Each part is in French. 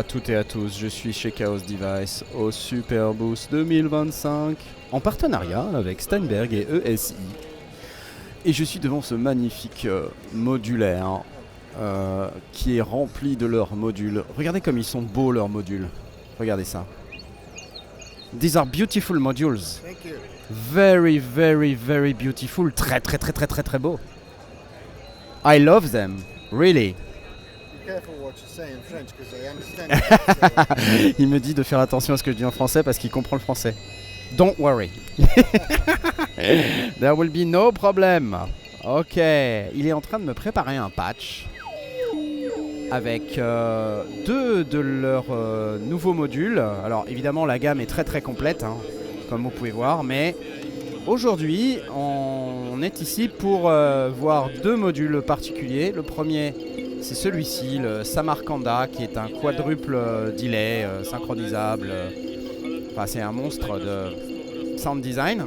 à toutes et à tous, je suis chez Chaos Device au Super Boost 2025 en partenariat avec Steinberg et ESI. Et je suis devant ce magnifique modulaire qui est rempli de leurs modules. Regardez comme ils sont beaux leurs modules. Regardez ça. These are beautiful modules. Thank you. Very, very, very beautiful. Très, très, très, très, très, très beau. I love them. Really. Be careful what you say in French because I understand what you say. Il me dit de faire attention à ce que je dis en français parce qu'il comprend le français. Don't worry. There will be no problem. Ok. Il est en train de me préparer un patch avec deux de leurs nouveaux modules. Alors évidemment la gamme est très très complète, hein, comme vous pouvez voir, mais aujourd'hui on est ici pour voir deux modules particuliers. Le premier, c'est celui-ci, le Samarcanda, qui est un quadruple delay synchronisable. Enfin, c'est un monstre de sound design.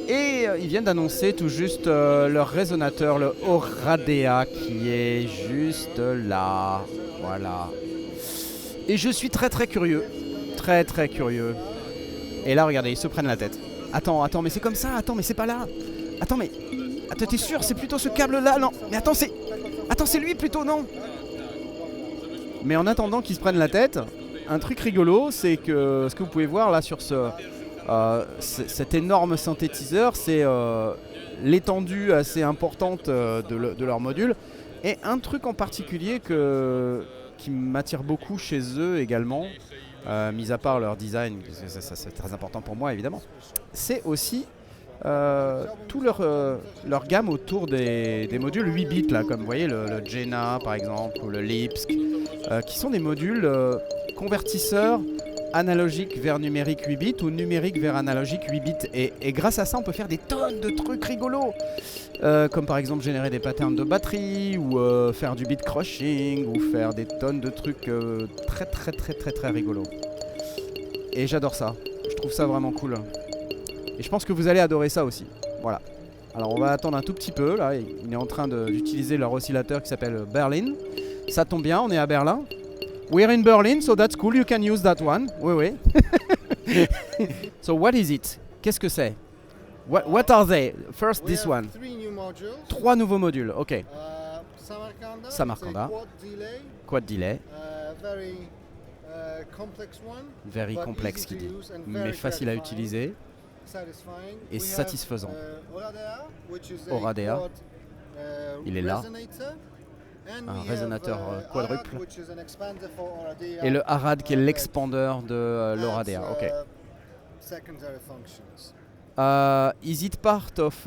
Et ils viennent d'annoncer tout juste leur résonateur, le Oradea, qui est juste là. Voilà. Et je suis très très curieux. Très très curieux. Et là, regardez, ils se prennent la tête. Attends, mais c'est comme ça. Attends, mais c'est pas là. Attends, mais... Attends, t'es sûr? C'est plutôt ce câble-là? Non. Mais attends, c'est lui plutôt, non? Mais en attendant qu'ils se prennent la tête, un truc rigolo, c'est que ce que vous pouvez voir là sur cet énorme synthétiseur, c'est l'étendue assez importante de leur module. Et un truc en particulier qui m'attire beaucoup chez eux également, mis à part leur design, ça c'est très important pour moi évidemment, c'est aussi tout leur gamme autour des modules 8 bits, là, comme vous voyez le Jenna par exemple, ou le Lipsk, qui sont des modules convertisseurs analogique vers numérique 8 bits ou numérique vers analogique 8 bits. Et grâce à ça, on peut faire des tonnes de trucs rigolos. Comme par exemple générer des patterns de batterie ou faire du bit crushing ou faire des tonnes de trucs très très très très très rigolos. Et j'adore ça. Je trouve ça vraiment cool. Et je pense que vous allez adorer ça aussi. Voilà. Alors on va attendre un tout petit peu. Là, il est en train d'utiliser leur oscillateur qui s'appelle Berlin. Ça tombe bien, on est à Berlin. We're in Berlin, so that's cool. You can use that one. Oui, oui. So what is it? Qu'est-ce que c'est? What are they? First, We this have one. 3 new modules. 3 nouveaux modules. Ok. Samarcanda. Samarcanda. It's a quad delay. Quad delay. Very complex one. Very but complexe easy qu'il to dit. use and Mais very facile à gratifying, utiliser. satisfying. Et We have, satisfaisant. Oradea, which is Oradea. a quad, Il est là. resonator. And Un we résonateur have, quadruple. Arad, which is an expander for Oradea, Et le Arad qui est that l'expandeur de adds, l'Oradea. Ok. secondary functions. Is it part of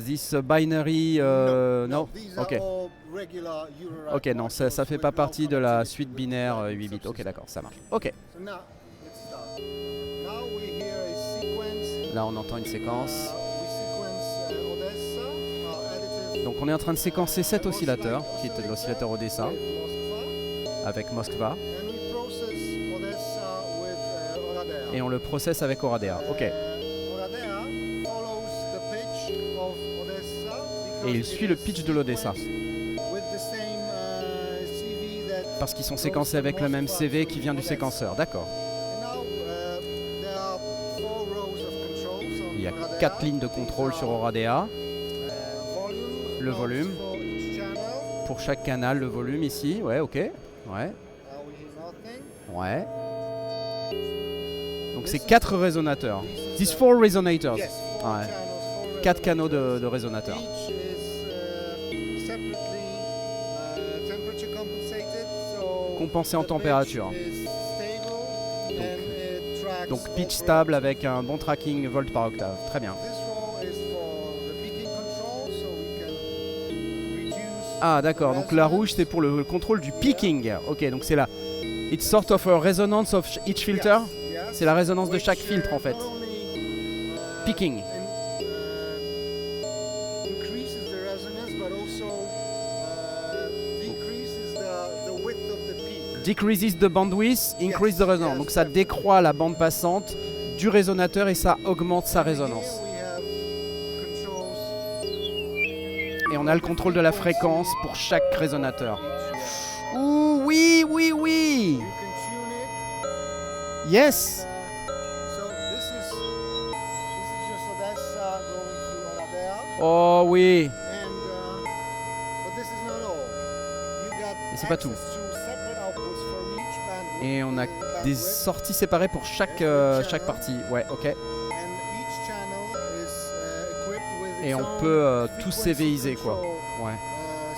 this binary? No. These Ok. are all regular Eurorack Ok, non, ça modules fait with pas no partie de la connectivity suite with binaire the 8 bits. Ok, subsystem. d'accord, ça marche. Ok. So now, let's start. Now we hear a sequence. Là, on entend une séquence. We sequence Odessa, our additive Donc, on est en train de séquencer cet oscillateur, qui est de l'oscillateur Odessa, with Moskva, avec Moskva, and we process Odessa with Oradea. et on le processe avec Oradea. Ok. Oradea follows the pitch of Odessa because Et il it suit le is pitch de l'Odessa. sequenced with the same, CV that Parce qu'ils sont goes séquencés to avec le même Moskva CV to qui vient du Odessa. séquenceur. D'accord. And now, there are 4 rows of controls on Il y a Oradea. 4 lignes de contrôle sur Oradea. Volume, Le notes volume. for each channel. Pour chaque canal, le volume ici. Ouais, ok. Ouais. Now we hear nothing. Ouais. Donc c'est 4 résonateurs. These 4 resonators. Yes, 4 Ouais. channels, 4 4 canaux resonators. de résonateurs. Each is separately temperature compensated, so Compensé en the température. pitch is stable and it tracks Donc all pitch rows. stable avec un bon tracking volt par octave. Très bien. This row is for the peaking control, so we can reduce. Ah d'accord, donc la rouge c'est pour le contrôle du peaking. Ok, donc c'est là. It's sort of a resonance of each filter. C'est la résonance de chaque filtre en fait. Peaking. Increases the resonance, but also decreases the width of the peak. Decreases the bandwidth, increase the resonance. Donc ça décroît la bande passante du résonateur et ça augmente sa résonance. Here we have controls Et on a le contrôle de la fréquence pour chaque résonateur. Ouh, oui, oui, Yes. So this is just Odessa going through Oradea. Oh oui. And but this is not all. You got Mais c'est pas access tout. to separate outputs from each bandwidth. Et on a des sorties séparées pour chaque partie. Ouais, ok. And each channel is equipped with Et its on own peut tout frequency CViser quoi. control, Ouais.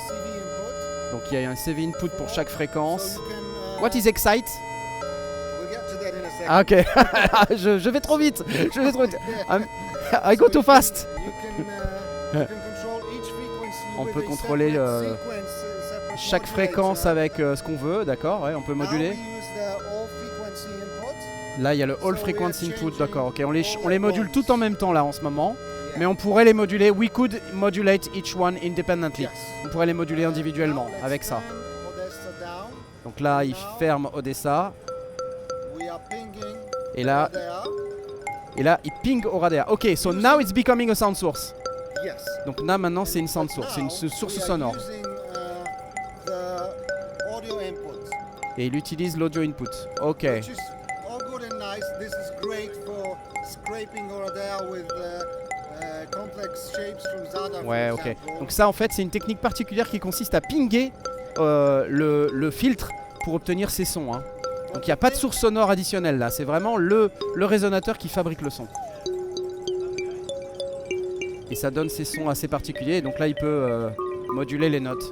CV input. Donc il y a un CV input pour chaque fréquence. So you can, What is Excite? we'll get to that in a second. Ah ok. je vais trop vite. Je vais trop vite. I go too fast. You can control each frequency On with peut a contrôler separate sequence, separate Chaque fréquence modulator. avec ce qu'on veut, d'accord, ouais, on peut Now moduler. we use the all frequency input. Là il y a le All So Frequency we are Input, d'accord, ok. On changing les all module the tout en même temps là en ce moment. Mais on pourrait les moduler, we could modulate each one independently. Yes. On pourrait les moduler individuellement Now let's avec ça. turn Odessa down. Donc là il ferme Odessa. We are pinging Et là, il ping Oradea. Ok, so now it's becoming a sound source. Yes. Donc là maintenant c'est une sound source, c'est une source sonore. Using, the audio input, Et il utilise l'audio input. Ok. which is all good and nice. This is great for scraping Oradea with complex shapes from Zadar. Ouais, for ok. example. Donc ça en fait c'est une technique particulière qui consiste à pinguer le filtre pour obtenir ces sons. Hein. Donc il n'y a pas de source sonore additionnelle là, c'est vraiment le résonateur qui fabrique le son. Et ça donne ces sons assez particuliers, donc là il peut moduler les notes.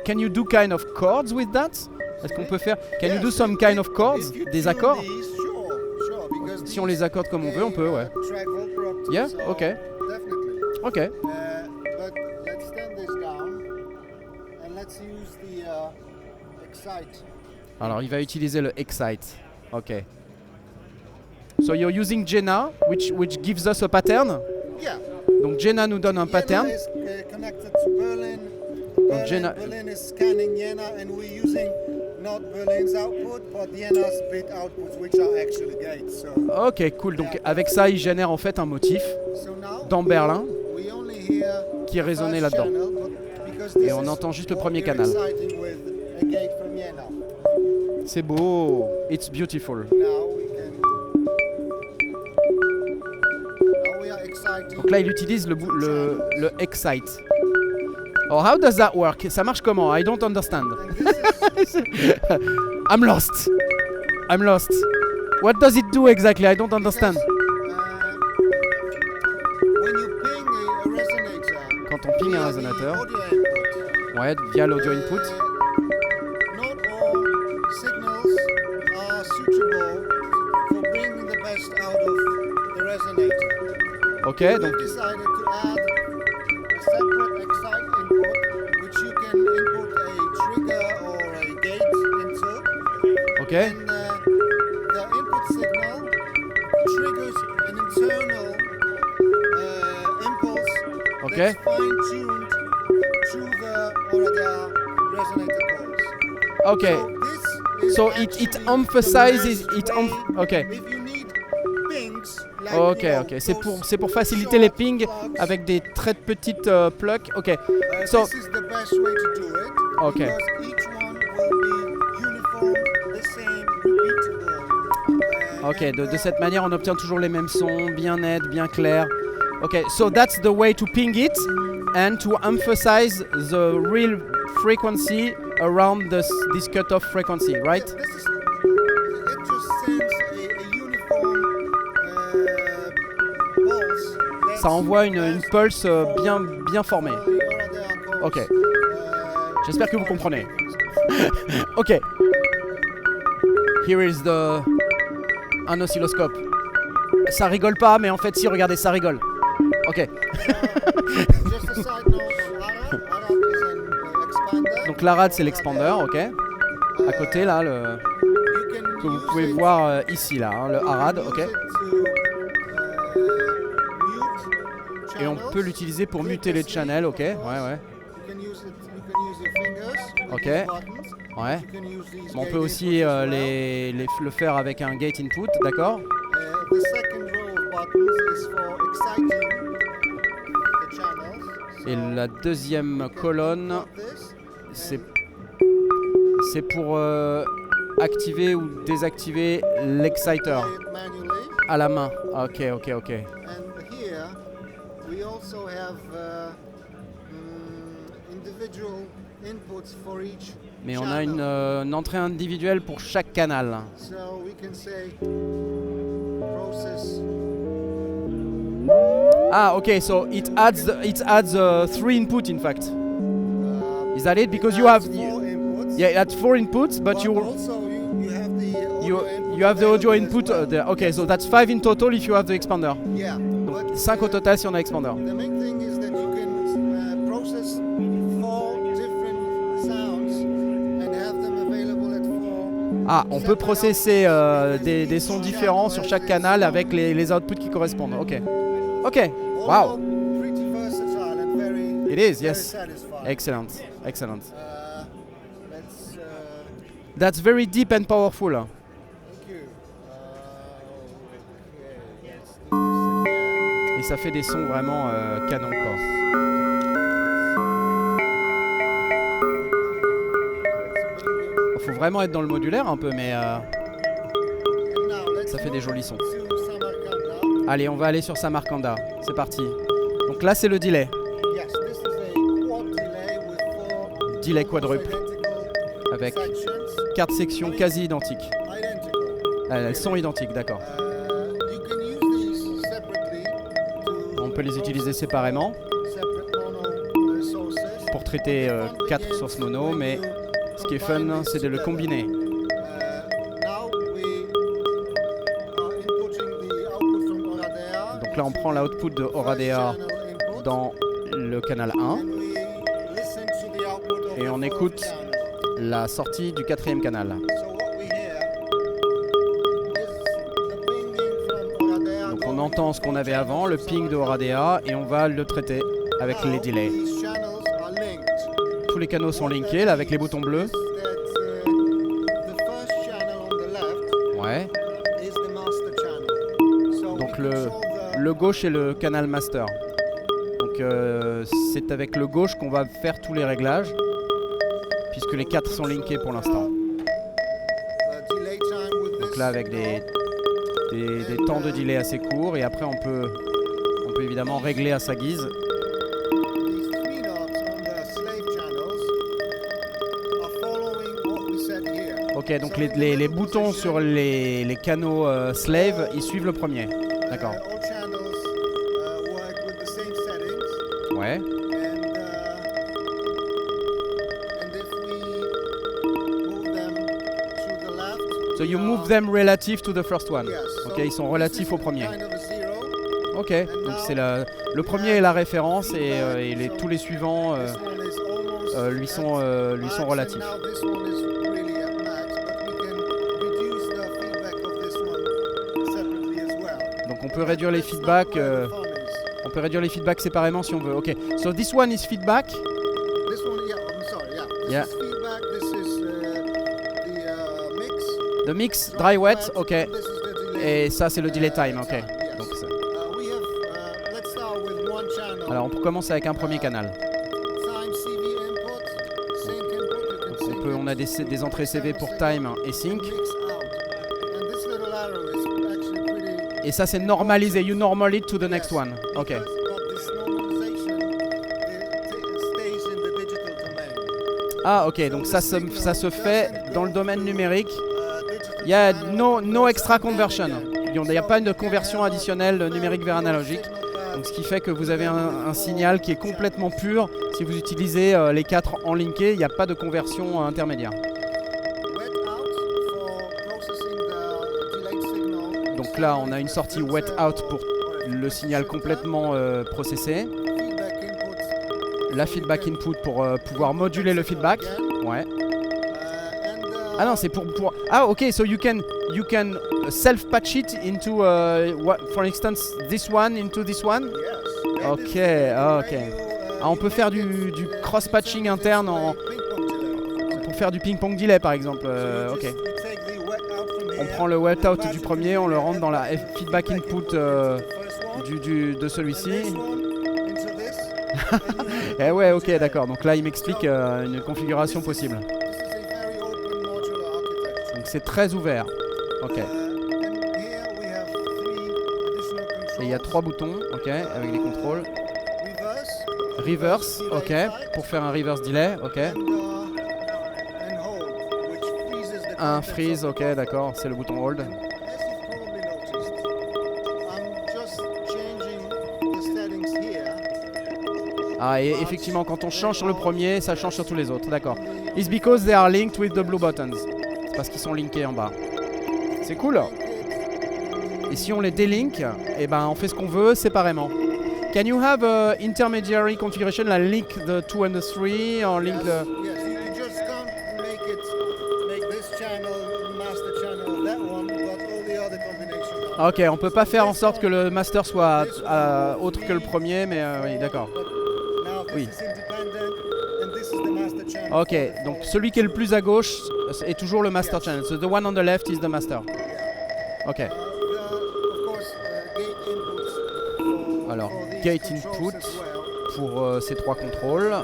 Can you do kind of chords with that? Est-ce qu'on peut faire... Can you do some kind of chords? If you Des tune accords? these, sure, because Si on les accorde comme on veut, on peut, ouais. track vocal octaves, Yeah, so ok. Definitely. Ok. But let's turn this down and let's use the excite. Alors il va utiliser le Excite. Ok. So you're using Jenna, which gives us a pattern. Yeah. Donc Jenna nous donne un pattern. Jena is connected to Berlin. Berlin is scanning Jena, and we're using not Berlin's output, but Jena's bit outputs, which are actually gates. So, Ok, cool. Donc avec ça, il génère en fait un motif so now dans Berlin we only hear qui est résonné first là-dedans. channel, because this Et on is entend juste le what premier we're canal. exciting with a gate from Jena. C'est beau. It's beautiful. Now we are exciting. Donc là, il utilise le Excite. Oh, how does that work? Ça marche comment? I don't understand. And this is I'm lost. I'm lost. What does it do exactly? I don't understand. when you ping a resonator, Quand on ping un via résonateur, the audio input, ouais, via l'audio input. not all signals are suitable for bringing the best out of the resonator. Ok, We've donc decided to add a separate excite input, which you can input a trigger or a gate into. ok, And the input signal triggers an internal impulse ok. that's fine-tuned to the Oradea resonator coils. Ok. So So this is it actually emphasizes the it. best way Ok. if you need pings, like, Ok, you know, ok. those C'est pour faciliter les short pings plugs. avec des très petites plugs. Ok. So This is the best way to do it. Okay. Because each one will be uniform, the same, repeatable. ok. De cette manière, on obtient toujours les mêmes sons, bien nets, bien clairs. Ok. So that's the way to ping it and to emphasize the real frequency around this cutoff frequency, right? This is, it just sends a uniform pulse. that's Ça envoie une best pulse for bien formée. the Oradea coils. Ok. J'espère que vous comprenez. Ok. Here is un oscilloscope. Ça rigole pas, mais en fait, si, regardez, ça rigole. Ok. Just a side note on ARAD. ARAD is an expander. Donc l'ARAD, c'est l'expander, ok. À côté, là, que vous pouvez voir ici, là, hein, le ARAD, ok. Et on peut l'utiliser pour muter les channels, ok. Ouais, ouais. Ok. Ouais. Mais on peut aussi le faire avec un gate input, d'accord. Et la deuxième colonne, c'est pour activer ou désactiver l'exciter manually. à la main. Ok. And here we also have individual inputs for each Mais on a channel. une entrée individuelle pour chaque canal. So we can say process. Ah, okay, so it adds 3 input in fact. Is that it? Because you have 4 inputs. yeah, it adds 4 inputs, but you also you have the audio input you have the audio available input as well. there. Okay, so that's 5 in total if you have the expander. Yeah. Donc 5 au total si on a expander. The main thing is that you can process 4 different sounds and have them available at 4. Ah, on peut processer des sons différents sur chaque canal avec les outputs qui correspondent. Ok. Ok. Wow. Pretty versatile and very. It is, very yes. satisfying. Excellent. Excellent. Let's. That's very deep and powerful. Thank you. Okay. Et ça fait des sons vraiment canon quoi. Faut vraiment être dans le modulaire un peu, mais ça fait des jolis sons. Allez, on va aller sur Samarcanda. C'est parti. Donc là, c'est le delay. Delay quadruple. Avec 4 sections quasi identiques. Elles sont identiques, d'accord. On peut les utiliser séparément pour traiter 4 sources mono, mais ce qui est fun, c'est de le combiner. Donc là, on prend l'output de Oradea dans le canal 1 et on écoute la sortie du 4e canal. Donc on entend ce qu'on avait avant, le ping de Oradea, et on va le traiter avec les delays. Tous les canaux sont linkés là avec les boutons bleus. Ouais. Donc le gauche est le canal master. Donc c'est avec le gauche qu'on va faire tous les réglages, puisque les 4 sont linkés pour l'instant. Donc là avec des temps de delay assez courts, et après on peut évidemment régler à sa guise. Ok, donc les boutons sur les canaux slave, ils suivent le premier. D'accord. Ouais. So you move them relative to the first one. Ok, ils sont relatifs au premier. Ok, donc c'est le premier est la référence et tous les suivants lui sont relatifs. Donc on peut réduire les feedbacks. On peut réduire les feedbacks séparément si on veut. Ok, so this one is feedback. This one, yeah, I'm sorry, yeah. Yeah. This is feedback, this is the mix. The mix, dry wet, ok. This is the delay. Et ça c'est le delay time, ok. Yes. Donc, We have, let's start with one channel. alors on peut commencer avec un premier canal. Time CV input, sync input. You can sync On a des entrées CV pour time et sync. mix out. And this little arrow is actually pretty. Et ça c'est normalisé, you normal it to the next one. Ok. But this normalization stays in the digital domain. Ah ok, donc ça se fait dans le domaine numérique. Il y a no extra conversion. Il n'y a pas une conversion additionnelle numérique vers analogique. Donc ce qui fait que vous avez un signal qui est complètement pur. Si vous utilisez les 4 en linké, il n'y a pas de conversion intermédiaire. Donc là on a une sortie wet out pour le signal complètement processé. La feedback input pour pouvoir moduler le feedback. Ouais. Ah non, c'est pour ah ok, so you can self patch it into for instance this one into this one. Ok, ok. Ah, on peut faire du cross patching interne pour faire du ping pong delay par exemple. Ok. On prend le wet out du premier, on le rentre dans la feedback input de celui-ci. Eh ouais, ok, d'accord. Donc là, il m'explique une configuration possible. Donc c'est très ouvert. Ok. And here we have 3 additional controls. Et il y a 3 boutons, ok, avec les contrôles. Reverse, Reverse, ok, pour faire un reverse delay, ok. and hold, which freezes the Un contents freeze, of ok, the buffer. d'accord, c'est le bouton hold. As you've probably noticed, I'm just changing the settings here. Ah, et effectivement, quand on change sur le premier, ça change sur tous les autres, d'accord. It's because they are linked with the blue buttons. C'est parce qu'ils sont linkés en bas. C'est cool. Et si on les délink, eh ben on fait ce qu'on veut séparément. Can you have a intermediary configuration, like link the 2 and the 3, or link the... Yes, you just can't make this channel the master channel of that one, but all the other combinations are. Ok, on peut pas faire en sorte que le master soit autre que le premier, mais oui, d'accord. Now this Oui. is independent, and this is the master channel. Ok, donc celui qui est le plus à gauche est toujours le master channel. So the one on the left is the master. Ok. Of course, gate inputs Alors, for these gate controls input as well. pour ces 3 contrôles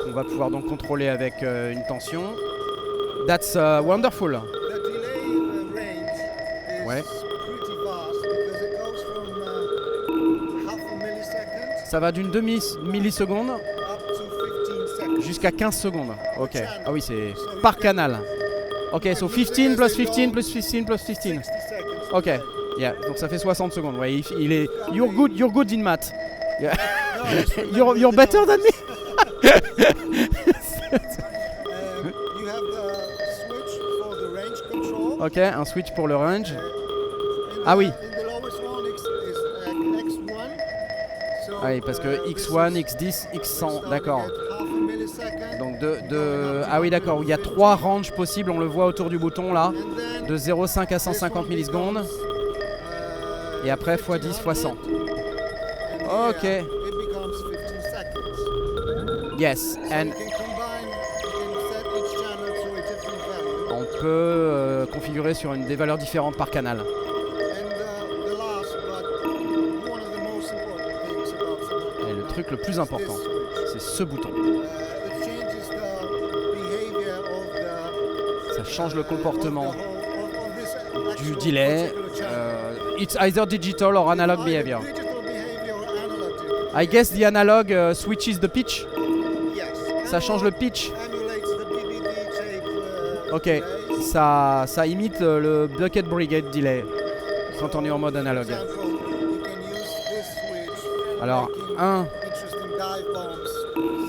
qu'on va pouvoir donc contrôler avec une tension. That's wonderful. The delay range is Ouais. pretty vast because it goes from half a millisecond Ça va d'une demi-milliseconde up to 15 seconds. jusqu'à 15 secondes. Ok. Ah oui, c'est par canal. Ok, so 15 plus 15 plus 15 plus 15. 60 seconds. Ok. Yeah, donc ça fait 60 secondes. Ouais, il est. You're good in math. Yeah. No, just You're better than me. You have the switch for the range control. Ok, un switch pour le range. In Ah oui. In the lowest one is X1. So, Ah oui, parce que X1, X10, X100, d'accord. Donc ah oui, d'accord, il y a 3 ranges possibles, on le voit autour du bouton là, de 0,5 à 150 millisecondes, et après x10, x100. Ok. Yes, and on peut configurer sur des valeurs différentes par canal. Et le truc le plus important, c'est ce bouton. Ça change le comportement du delay. It's either digital or analog behavior. I guess the analog switches the pitch. Ça change le pitch. Ok, ça imite le bucket brigade delay quand on est en mode analogue. Alors, un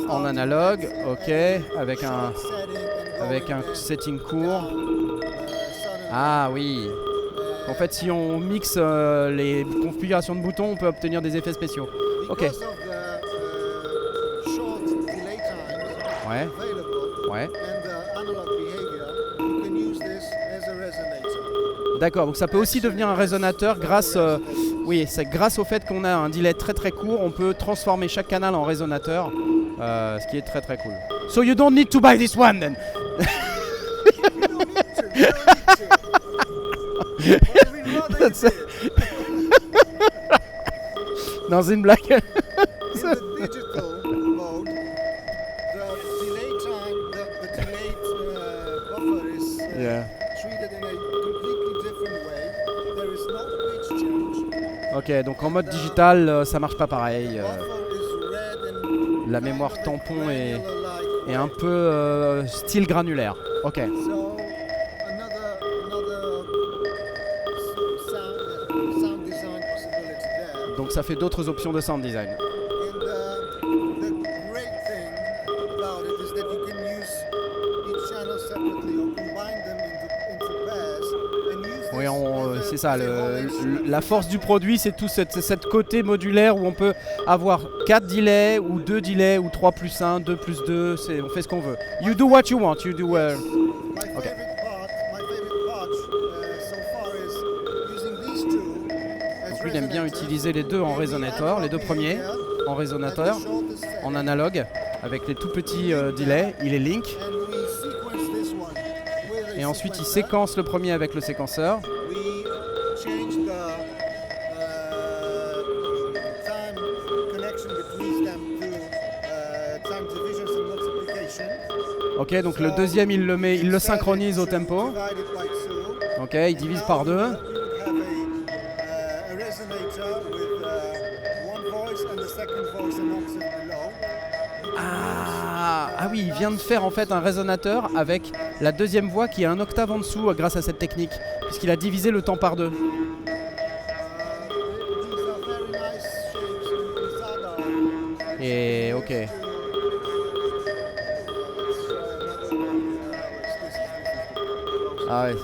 en analogue, ok, avec un setting court. Ah oui. En fait, si on mixe les configurations de boutons, on peut obtenir des effets spéciaux. Ok. Ouais. Ouais. D'accord, donc ça peut aussi devenir un résonateur grâce, oui, c'est grâce au fait qu'on a un delay très très court, on peut transformer chaque canal en résonateur, ce qui est très très cool. So you don't need to buy this one then. Non, c'est une blague. Yeah. Ok, donc en mode digital, ça marche pas pareil. La mémoire tampon est un peu style granulaire. Ok. Donc ça fait d'autres options de sound design. Oui, c'est ça, la force du produit, c'est tout cette côté modulaire où on peut avoir 4 delays, ou 2 delays, ou 3 plus 1, 2 plus 2, on fait ce qu'on veut. You do what you want, you do ok. Donc lui, il aime bien utiliser les deux en résonateur, les deux premiers en résonateur, en analogue, avec les tout petits delays, il est link. Et ensuite il séquence le premier avec le séquenceur. Ok, donc le deuxième il le synchronise au tempo. Divide it by 2. Ok, il divise par 2. You have a resonator with one voice and the second voice an octave below. Ah oui, il vient de faire en fait un résonateur avec la deuxième voix qui est un octave en dessous grâce à cette technique, puisqu'il a divisé le temps par 2. These are very nice shapes in Sada. Et ok. Ah ouais.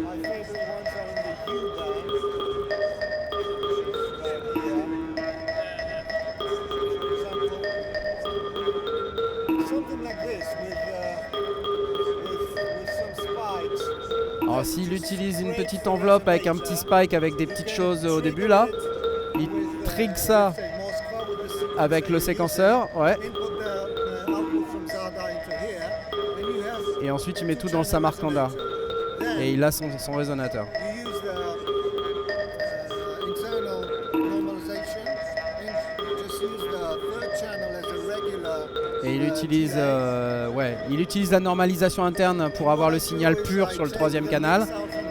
My favorite ones are in the U band. Something like this with some spikes. Alors s'il utilise une petite enveloppe avec un petit spike avec des petites choses au début là, il trigue ça avec le séquenceur, ouais. Et ensuite il met tout dans le Samarcanda. Et il a son résonateur. Et il utilise, il utilise la normalisation interne pour avoir le signal pur sur le troisième canal.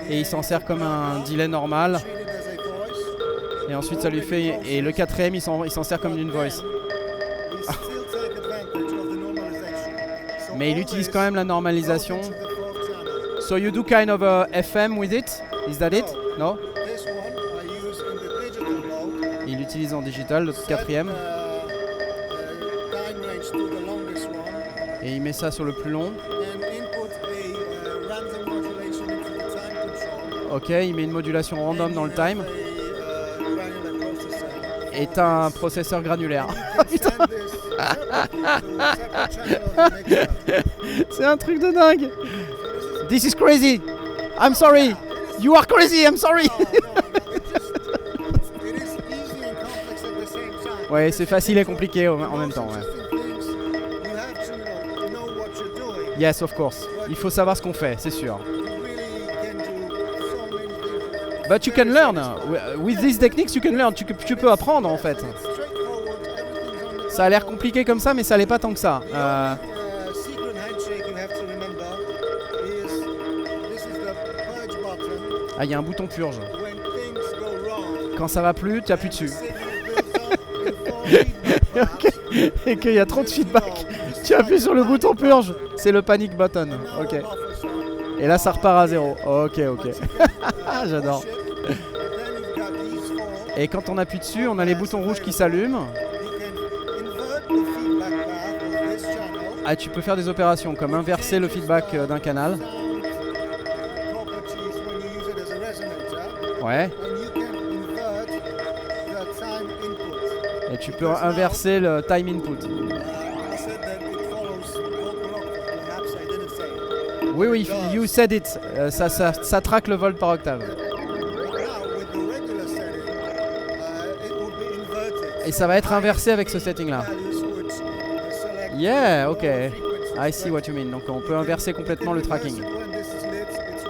Et il s'en sert comme un delay normal. Et ensuite ça lui fait... Et le quatrième il s'en sert comme une voice. Mais il utilise quand même la normalisation. So you do kind of a FM with it? Is that it? No? Il utilise en digital le quatrième. Et il met ça sur le plus long. Ok, il met une modulation random dans le time. Et t'as un processeur granulaire. Putain. C'est un truc de dingue. This is crazy. I'm sorry. You are crazy. I'm sorry. Ouais, c'est facile et compliqué en même temps. Ouais. Yes, of course. Il faut savoir ce qu'on fait, c'est sûr. But you can learn. With these techniques, you can learn. Tu peux apprendre en fait. Ça a l'air compliqué comme ça, mais ça l'est pas tant que ça. Ah, il y a un bouton purge. Quand ça va plus, tu appuies dessus. Okay. Et qu'il y a trop de feedback, tu appuies sur le bouton purge. C'est le panic button. Ok. Et là, ça repart à 0. Ok. J'adore. Et quand on appuie dessus, on a les boutons rouges qui s'allument. Ah, tu peux faire des opérations comme inverser le feedback d'un canal. Ouais. Et tu peux inverser le time input. Oui, you said it. Ça traque le volt par octave. Et ça va être inversé avec ce setting là. Yeah, ok. I see what you mean. Donc on peut inverser complètement le tracking.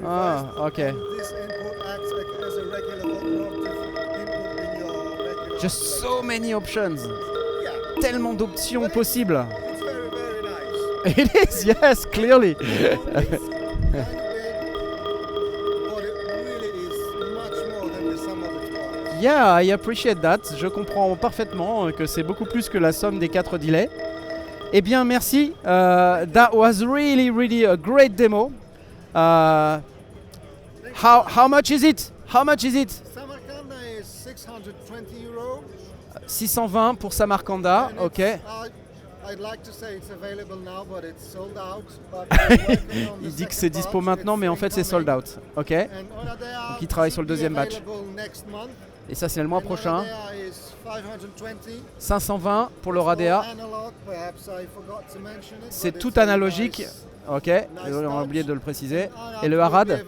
Ah, ok. Just so many options. Tellement d'options possibles. It is, yes, clearly. Yeah, I appreciate that. Je comprends parfaitement que c'est beaucoup plus que la somme des 4 delays. Eh bien, merci. That was really a great demo. How much is it? How much is it? Samarcanda is 620 euros. 620 pour Samarcanda, ok. I'd like to say it's available now, but it's sold out. Il dit que c'est dispo maintenant, mais en fait c'est sold out, ok. Donc il travaille sur le deuxième batch. Et ça c'est le mois prochain. 520 pour le Radea. C'est tout analogique, ok. On a oublié de le préciser. Et le Arad.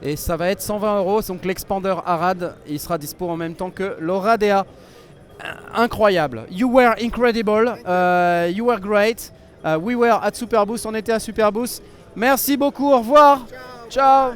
Et ça va être 120 €. Donc l'expander Arad, il sera dispo en même temps que l'Oradea. Incroyable. You were incredible. You were great. We were at Superboost. On était à Superboost. Merci beaucoup. Au revoir. Ciao.